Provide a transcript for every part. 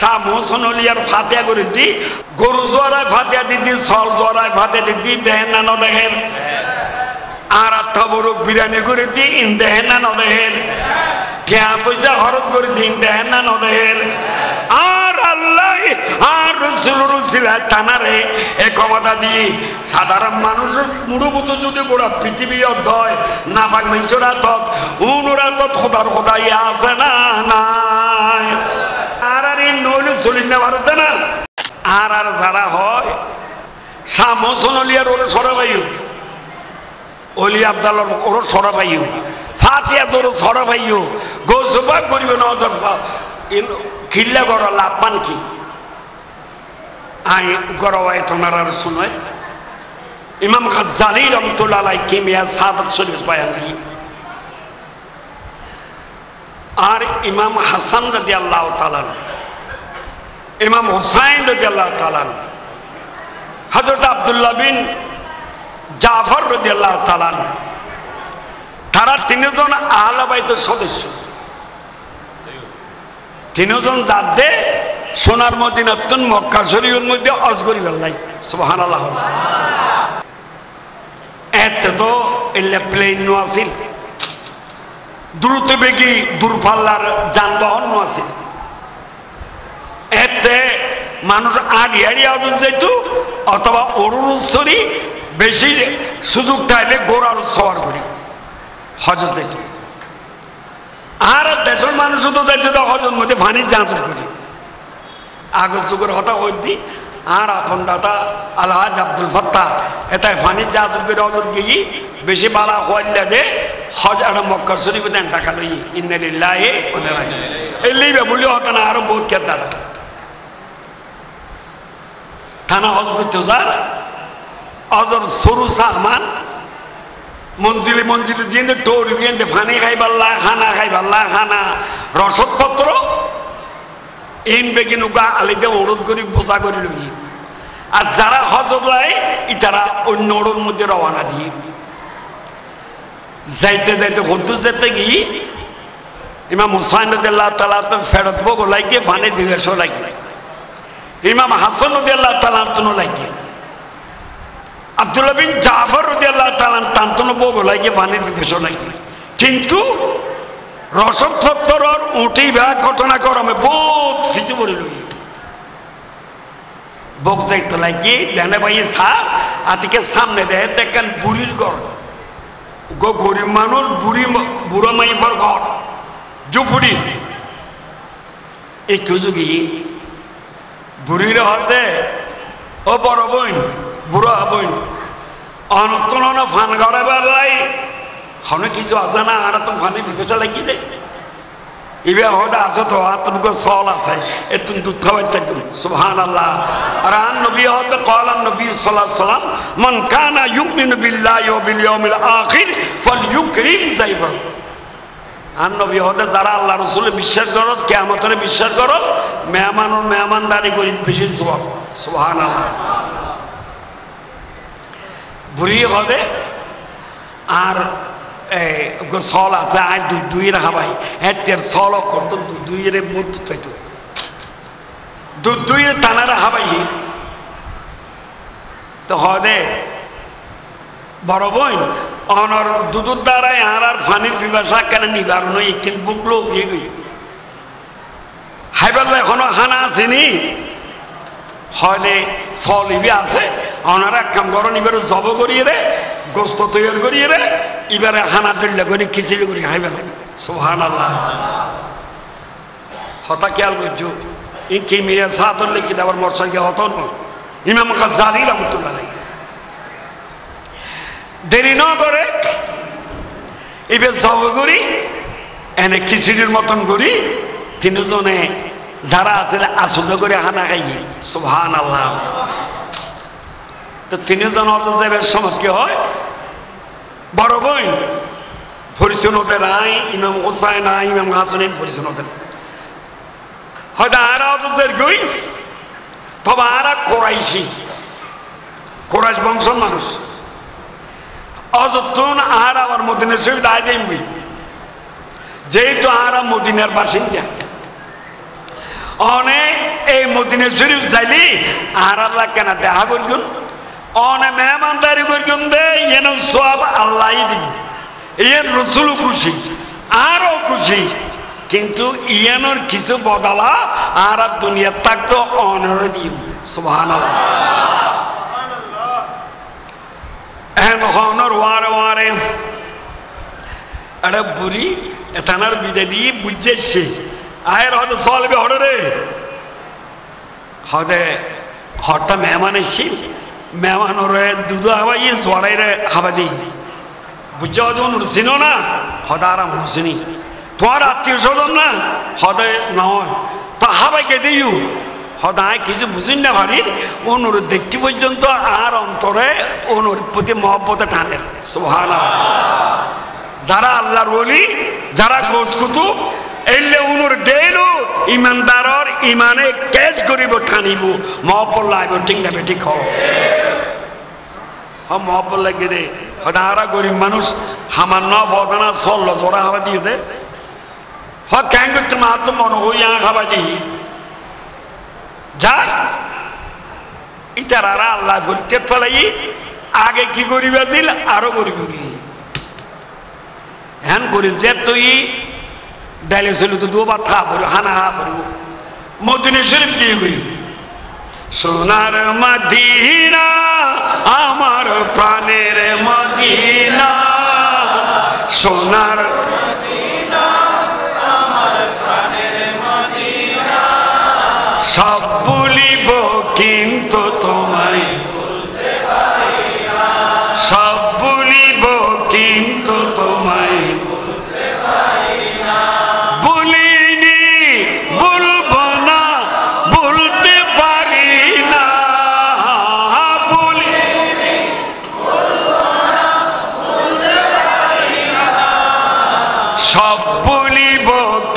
শাহ মোহসেন অলিয়ার ফাতিহা করে দি গরু জোয়ারায় ফাতিহা দিদি সল জোয়ারায় ফাতিহা দিদি দেখেন না না দেখেন আর আত্মা বড় বিরিয়ানি করে দি ইন দেখেন না না দেখেন টিয়া পয়সা খরচ করে দি ইন দেখেন না না দেখেন আর আল্লাহ আর রসুল টানারে এ ক্ষমতা দিয়ে সাধারণ মানুষের মুড়বুত যদি গোড়া পৃথিবী অধ্যয় না পাক মেঞ্চরা তক উনরা তো খোদার খোদাই আছে না নাই আর আর এই নইলে চলি না ভারতে না আর আর যারা হয় শাহ মোহসেন অলিয়ার ওরে সরাবাইও অলি আবদাল্লার ওর সরাবাইও ফাতিহা তোর সরাবাইও গোসবা করিবে নজর খিল্লা গড় লাভ পান কি আই গড়ায় তোমার আর শুনে ইমাম গাজ্জালী রহমাতুল্লাহ আলাইহি কিমিয়া সাদাত শরীফ বয়ান দিয়ে আর ইমাম হাসান রাদিয়াল্লাহু তাআলা ইমাম হুসাইন রাদিয়াল্লাহু তাআলা হযরত আব্দুল্লাহ বিন জাফর রাদিয়াল্লাহু তাআলা তারা তিনজন আহলে বাইতের সদস্য তিনজন যাতে সোনার মদিনাতুন মক্কা শরীফের মধ্যে হজ করি ফেললাই সুবহানাল্লাহ এত তো এলে প্লেন নো আসিল দ্রুত বেগী দূরপাল্লার যানবাহন নো আসিল এতে মানুষ আড়ি আড়ি হজ যাইতো অথবা অরুণস্তরী বেশি সুযোগ থাকলে গোড়ার সওয়ার করি হজ যাইতো আর দেশের মানুষ তো যাইতে তো হজের মধ্যে ফানি জাঁচর করি আগের যুগের হতা হই দি আর আপন দাদা আলহাজ আব্দুল ফত্তা এটাই ফানি জাঁচর করে হজর গিয়ে বেশি বালা হইলে দে হজ একটা মক্কা শরীফ দেন টাকা লই ইন্না লিল্লাহি ওয়া ইন্না ইলাইহি রাজিউন এই লইবে বলি হতা না আরো বহুত কেদার থানা হজ করতে যার হজর সরু সাহমান মঞ্জিলে মঞ্জিলে দিয়ে টোর দিয়ে ফানি খাই পাল্লা খানা খাই পাল্লা খানা রসদপত্র ইন বেগিন উগা আলিতে অনুরোধ করি বোঝা করি লই আর যারা হজর লাই ইতারা অন্য ওড়োর মধ্যে রওনা দিয়ে যাইতে যাইতে হদ্দুর যেতে গিয়ে ইমাম হুসাইন রাদিয়াল্লাহু তাআলা তো ফেরত বগো লাগে ফানি দিবেশ লাগে ইমাম হাসান রাদিয়াল্লাহু তাআলা তো লাগে আব্দুল্লাহ বিন জাফর রাদিয়াল্লাহু তাআলা তান্তনো বগো লাগে পানির বিবেশ লাগে কিন্তু রসদ ফত্তরর উঠি বা ঘটনা করমে বহুত ফিজু পড়ে লই বক যাইতে লাগে দেনে ভাই সা আতিকে সামনে দেয় দেখেন বুড়ির ঘর গো গরিব মানুষ বুড়ো মাইফার ঘর ঝুপড়ি এই কুজুগি বুড়ির হতে ও বড় বোন বুড়া বোন অনতন ফান ঘরে বেড়াই হনে কিছু আছে না আর তো ফানে বিপেচা লাগিয়ে দেয় ইবে হতে আছে তো আর তোমাকে সল আছে এত দুধ খাওয়াই থাকবেন সুবহানাল্লাহ আর আন নবী হতে ক্বালা নবী সাল্লাল্লাহু আলাইহি ওয়াসাল্লাম মান কানা ইউমিনু বিল্লাহি ওয়া বিল ইয়াউমিল আখির ফালইউকরিম যায়ফা আন নবী হতে যারা আল্লাহ রাসূলে বিশ্বাস করো কিয়ামতের বিশ্বাস করো মেহমানদারি করি বেশি সওয়াব সুবহানাল্লাহ বুড়ি হতে আর সল আছে আর দুই রাখা ভাই এর সল করতো দুইয়ের মধ্যে চাইতো দুইয়ের টানা রাখা ভাই তো হদে বড় বোন অনর দুধুর দ্বারাই আর ফানির পিপাসা কেন নিবারণ এখানে বুকলো হয়ে গই হাইবাল্লা এখনো হানা আসেনি হলে সল ইবি আছে অনারা কাম করো এবারে জব করিয়ে রে গোস্ত তৈরি করিয়ে রে এবারে হানা দল্লা করে খিচুড়ি করে খাইবে না সুবহানাল্লাহ হতা খেয়াল করছো ই কিমিয়া সাতর লিখি আবার মরসাল গিয়ে হতো না ইমাম গাজ্জালী রাহমাতুল্লাহ আলাইহি দেরি না করে এবার জব করি এনে খিচুড়ির মতন করি তিনজনে যারা আছে আসুদ করে হানা খাইয়ে সুবহানাল্লাহ তো তিনজন হত যাবার সময় কি হয় বড় বোন পরিচয় হতে নাই ইমাম হুসাইন নাই ইমাম হাসানের পরিচয় হতে হয়তো আরা হতের গই তবে আরা কোরাইশি কোরাইশ বংশের মানুষ অযত্ন আর আমার মদিনার সহিত আয় যাইবি যেহেতু আরা মদিনার বাসিন্দা অনেক মদিনা শরীফ যাইলি আর আল্লাহ কেন দেখা করগুন অনে মেহমানদারি করগুন দে এন সব আল্লাহই দিবি এর রসুল খুশি আরো খুশি কিন্তু ইয়ানোর কিছু বদলা আর দুনিয়ার থাকতো অনর দিও সুবহানাল্লাহ এন হনর ওয়ারে ওয়ারে আরে বুড়ি এতানার বিদে দিয়ে বুঝেছে আয়ের হয়তো চলবে হরে হদে হরটা মেহমান এসছি মেহমান ওরে দুধ হাবাই জোয়ারাই রে হাবা দিই বুঝছে হয়তো নুরছিনো না হদা আরাম নুরছিনি তোমার আত্মীয় স্বজন না হদে নয় তো হাবাইকে দিও হদায় কিছু বুঝিন না ভারি অনুর দেখতে পর্যন্ত আর অন্তরে অনুর প্রতি মহব্বতে টানে সুবহানাল্লাহ যারা আল্লাহর ওলি যারা গোস কুতুব এলে উনুর দেলো ইমানদারর ইমানে কেজ করিব ঠানিব মহব্বত লাগবে ঠিক না বেঠিক হও মহব্বত লাগে দে হদারা গরিব মানুষ হামার ন বদনা চল জোড়া হাবা দিয়ে দে হ কেন করতে মাত্র মনে হই হাবা দিই যা ইতারা আল্লাহ পরীক্ষা ফেলাই আগে কি গরিব আছিল আরো গরিব হ্যান গরিব যে তুই ডাইলে চলি তো দুবার খা পড়ি হানা হা পড়ব মদিনা শরীফ দিয়ে গই সোনার মদিনা আমার প্রাণের মদিনা সোনার মদিনা আমার প্রাণের মদিনা সব ভুলিব কিন্তু তোমায় ভুলতে পারি না সব ভুলিব কিন্তু তোমায় ভুলতে পারি না ভুলিনি ভুলবো না ভুলতে পারি না ভুলিনি ভুলবো না ভুলতে পারি না সব ভুলিব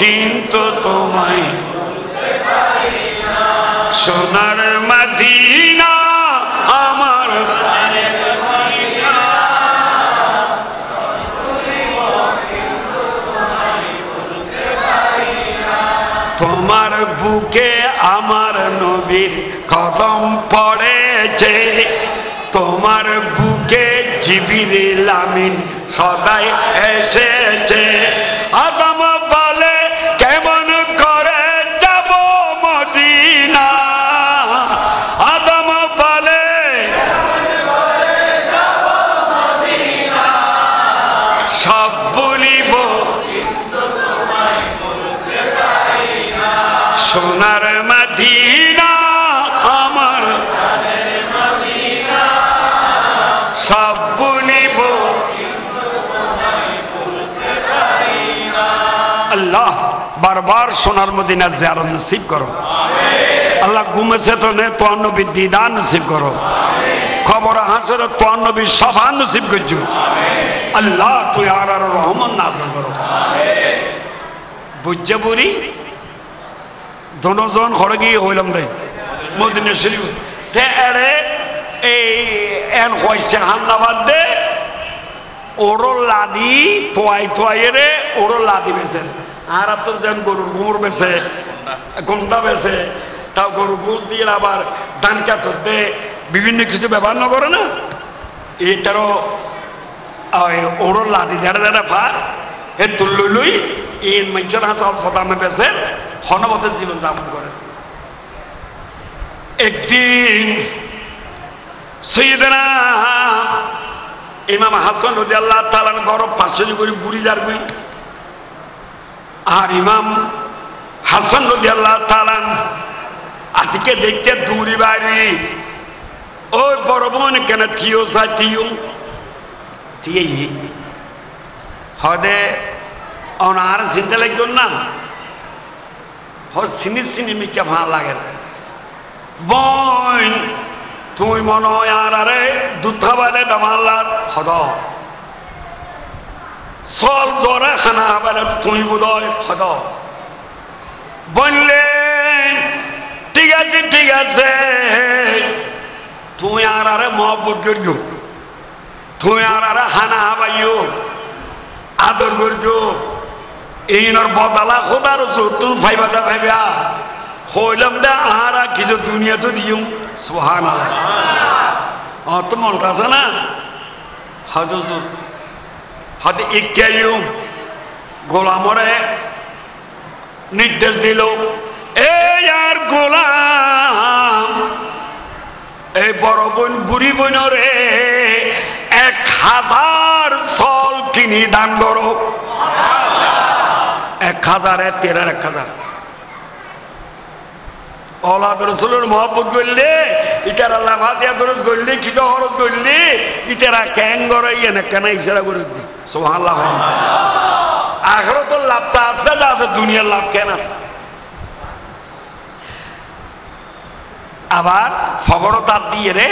কিন্তু তোমায় ভুলতে পারি না সোনার মদিনা আমার প্রাণের মদিনা তোমার বুকে আমার নবীর কদম পড়েছে তোমার বুকে জিবরিল আমিন সদাই এসেছে আদম বলে কেমন করে যাব মদিনা আদম বলে সব বলিব সোনার মদিনা আমার সব বলিব আল্লাহ বারবার সোনার মদিনা জিয়ারত নসিব করো আল্লাহ গুমেছে তো নে তো নবীর দিদার নসিব করো খবর হাসরে তো নবীর সভা নসিব করছো আল্লাহ তুই আর রহমান নাযিল করো বুঝছে বুড়ি দনজন হরগি হইলাম দে মদিনা শরীফ তে এরে এই এন হইছে হান্নাবাদ দে ওরো লাদি তোয়াই রে ওরো লাদি বেছে আর তো যেন গরুর গুড় বেছে গন্ডা বেছে তাও গরু গুড় দিয়ে আবার ডানকা ধরতে বিভিন্ন কিছু ব্যবহার না করে না এটারও ওরো লাদি যারা যারা পা এ তুললই লই এই মানুষের হাসাল ফতামে বেছে হনমতের জীবন যাপন করে একদিন সৈয়দনা ইমাম হাসান রাদিয়াল্লাহু তাআলা গরব 500 করে বুড়ি যার গই আর ইমাম হাসান রাদিয়াল্লাহু তাআলা আজকে দেখতে দূরি বাড়ি ওই বড় বোন কেন থিও সাথিও তিই হদে অনার চিন্তা লাগবে না সিনি মিকে ভালো লাগে না বোন তুই মনে হয় আর আরে দুধা বালে দামাল্লার হদ সল জ্বরে খানা বালে তুই বোধয় হদ বললেন ঠিক আছে তুই আর আরে মহব্বত করিও তুই আর আরে হানা হাবাইও আদর করিও এইনার বদলা খোদার তুল ফাইবা ভাইবা হইলাম দে আহারা কিছু দুনিয়া তো দিও সুবহানাল্লাহ তো মনে আছে না হয়তো হয়তো ইকাইও গোলামরে নির্দেশ দিল এই আর গোলাম এই বড় বোন বুড়ি বোনরে 1000 সল কিনি দান করো 1000 তেরার 1000 औलाद रसूलुर मोहब्बत করলে ইতারা লাফাতিয়া দরজ করলে কিছু হরজ করলে ইতারা ক্যাং করে না কেন ইশারা করে দি সুবহানাল্লাহ আখিরাতুল লাভটা আছে যা আছে দুনিয়ার লাভ কেন আছে আবার ফগরতার দিয়ে রে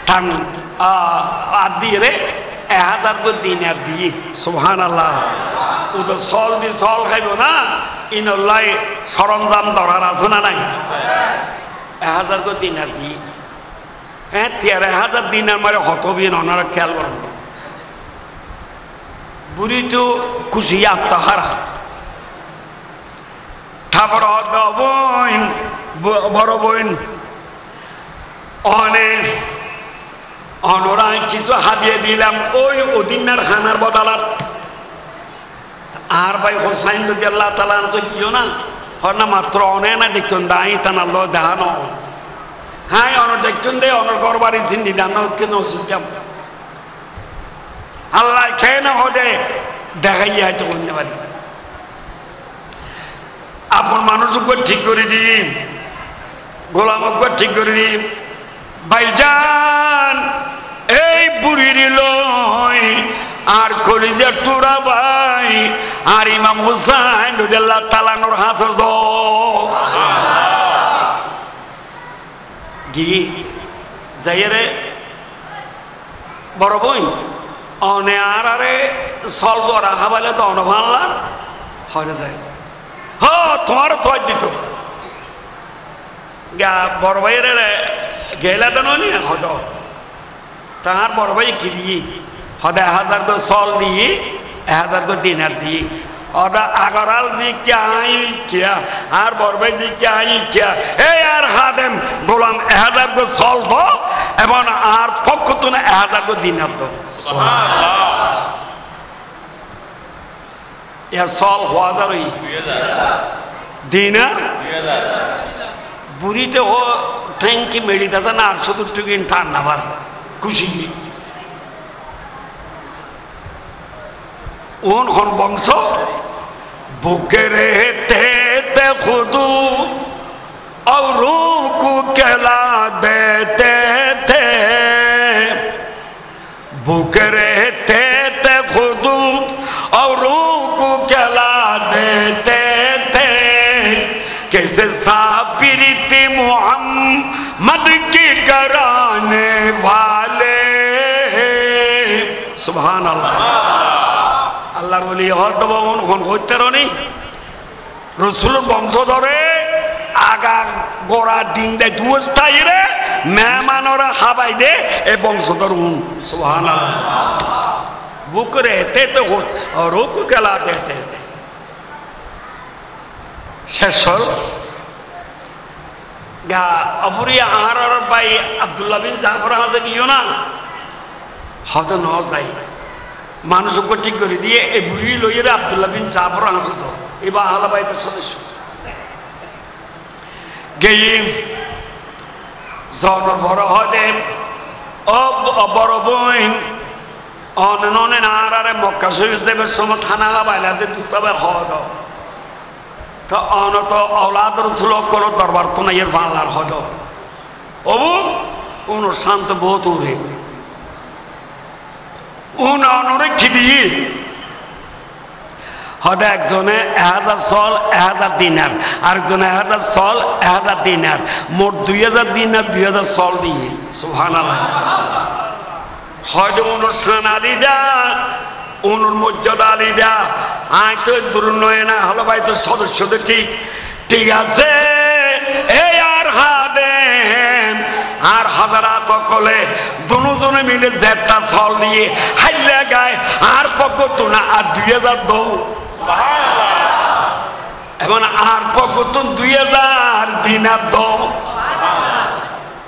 টান আর দিয়ে রে 1000 করে দিনার দিয়ে সুবহানাল্লাহ ও তো সল দি সল খাইব না ইনল্লাই সরঞ্জাম ধরার আছে না নাই 1000 করে দিনার দিয়ে হ্যাঁ 13000 দিনার মারে হতবিন ওনারা খেয়াল করেন বুড়ি তো খুশি আত্মহারা ঠাকুর বোন বড় বোন অনেক অনরায় কিছু হাদিয়ে দিলাম ওই অদিনার খানার বদলাত আর ভাই হোসাইন রাদিয়াল্লাহু তাআলা তো দিও না হরনা মাত্র অনে না দেখুন দাই তান আল্লাহ দেখানো হ্যাঁ অন দেখুন দে অনর গরবারি সিন্দি দানো কেন সিজাম আল্লাহ কেন হদে দেখাইয়া তো কোন পারি আপন মানুষকে ঠিক করে দি গোলামকে ঠিক করে দি ভাইজান এই বুড়ির লই আর কলিজা টুরা ভাই আর ইমাম হুসাইন রাদিয়াল্লাহু তাআলা নূর হাফেজ গি যাইরে বড় বই অনে আরে সল করা হাবালে তো অনভাল্লা হয়ে যায় হ তোমার তো দিত গা বড় ভাইয়ের গেলা তো নি হদ তার বড় ভাই কি দিয়ে হদে 1000 তো সল দিয়ে 1000 তো দিনার দিয়ে ওটা আগরাল জি ক্যাই কিয়া আর বড় ভাই জি ক্যাই কিয়া এই আর হাদেম গোলাম 1000 তো সল দো এবং আর পক্ষ তো না 1000 তো দিনার দো সুবহানাল্লাহ ইয়া সল হওয়া যাবে দিনার বুড়িতে ও ট্যাঙ্কি মেডিতেছে না 800 টাকা টান আবার খুশি उन बंश भूखे रहते थे खुदू और को कहला देते थे भूखे रहते थे खुदू और को कहला देते थे कैसे साबिरते मोहम्मद के कराने वाले सुभान अल्लाह আল্লাহর ওলি হয়তো কোন হইতে রনি রসুল বংশধরে আগা গোড়া দিন দে দুস্তাই রে মেহমানরা হাবাই দে এ বংশধর সুবহানাল্লাহ বুকরে তে তো হত আর রুকু কেলা দেতে শেষ হল গা আবুরি আহার ভাই আব্দুল্লাহ বিন জাফর হাজে গিয়েও না হয়তো ন যাই মানুষকে ঠিক করে দিয়ে এই বুড়ি লইয়ে আব্দুল্লাহ বিন জাফর আসত এবার আহলে বাইতের সদস্য গিয়ে জন বড় হদে বড় বোন অননে নারারে মক্কা শরীফ দেবের সময় থানা বাইলাতে দুটাবে হদ তো অনত औलाद রসুল কোনো দরবার তো নাই এর বাংলার হদ অবু অনুষ্ঠান তো বহুত উড়ে উনরে খিদি হদে একজনে 1000 সল 1000 দিনার আরেকজনে 1000 সল 1000 দিনার মোট 2000 দিনার 2000 সল দিয়ে সুবহানাল্লাহ হয়তো অনুষ্ঠান আলিদা অনুর মর্যাদা আলিদা আয় তো দূর নয় না হলো ভাই তো সদস্যদের ঠিক ঠিক আছে এই আর হাদেন আর হাজারাত কলে দুজনে মিলে জেটটা সল দিয়ে হাইলে গায় আর পক্ষ তো না আর 2000 দৌ এবং আর পকতুন 2000 দিনার দ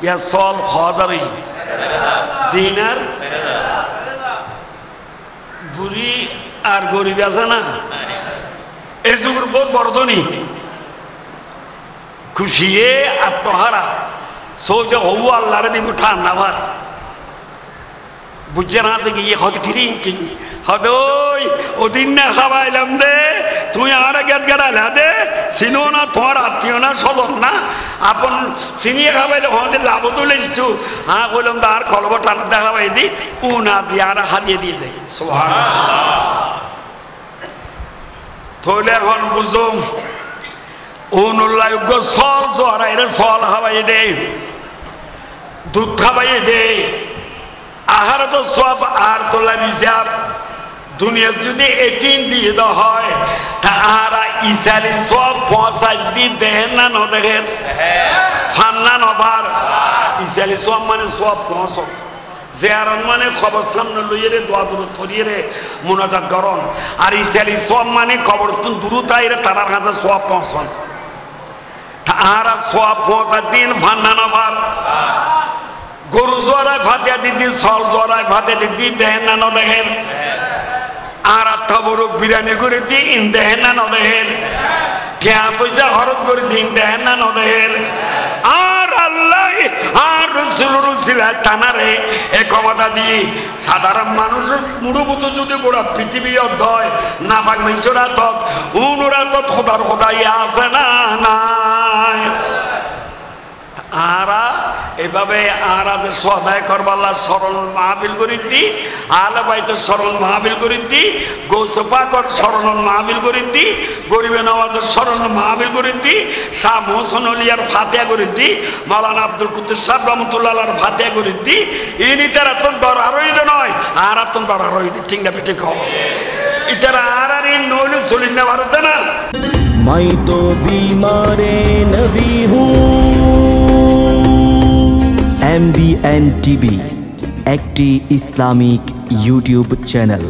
ইয়া সল হাজারি দিনার বুড়ি আর গরিব আছে না এই যুগের বহুত বড় ধনী খুশিয়ে আত্মহারা সোজা হবু আল্লাহরে দিব ঠান্ডা ভার বুঝছে না আছে কি হত কিরিং কি হদই ওদিন না খাওয়াইলাম দে তুই আর গেট গেড়াইলা দে চিনো না তোমার আত্মীয় না সদন না আপন চিনিয়ে খাওয়াইলে হতে লাভ তো লেছিস হ্যাঁ বললাম তার কলব ঠান্ডা দেখাবাই দি ও না দিয়ে আর হারিয়ে দিয়ে দেয় তাহলে এখন বুঝো অনুল্লাহযোগ্য সল জোয়ারাইরে সল খাওয়াই দে দুধ খাওয়াই দে আহার তো সব আর তোলা হিসাব দুনিয়া যদি এদিন দিয়ে দেওয়া হয় তা আর ইসারি সব ৫ দিন দেখেন না ন দেখেন ফান্না নবার ইসারি সব মানে সব ৫ জিয়ারত মানে খবর সামনে লইয়ে রে দোয়া দূর থরিয়ে রে মুনাজাত করন আর ইসারি সব মানে খবর তুন দূরতাই রে তারার কাছে সব পৌঁছন আর সব ৫ দিন ফান্না নবার গরু জোয়ারায় ফাতিয়া দিদি সল জোয়ারায় ফাতিয়া দিদি দেখেন না ন দেখেন আর আত্মা বড় বিরিয়ানি করে দিই ইন দেখেন না ন দেখেন টিয়া পয়সা খরচ করে দিন দেখেন না ন দেখেন আর আল্লাহ আর রসুল টানারে এ ক্ষমতা দিয়ে সাধারণ মানুষের মুড়বুত যদি গোড়া পৃথিবী অধ্যয় না পাক মেঞ্চরা তক উনরা তো খোদার খোদাই আছে না নাই আরা এভাবে আরাদের সদায় করবাল্লা সরল মাহফিল করি দি আলে বাইতে সরল মাহফিল করি দি গৌসপাকর সরল মাহফিল করি দি গরিবে নওয়াজের সরল মাহফিল করি দি শাহ মোহসেন আলিয়ার ফাতিয়া করি দি মাওলানা আব্দুল কুদ্দুস সাহেব রহমতুল্লাহর ফাতিয়া করি দি ইনি তারা তো দর আরোই নয় আর তো দর আরোই দি ঠিক না বেটে খাও ইতারা আর আর নইলে চলি না ভারতে না मैं तो बीमारे नबी हूँ MBN TV একটি ইসলামিক ইউটিউব চ্যানেল।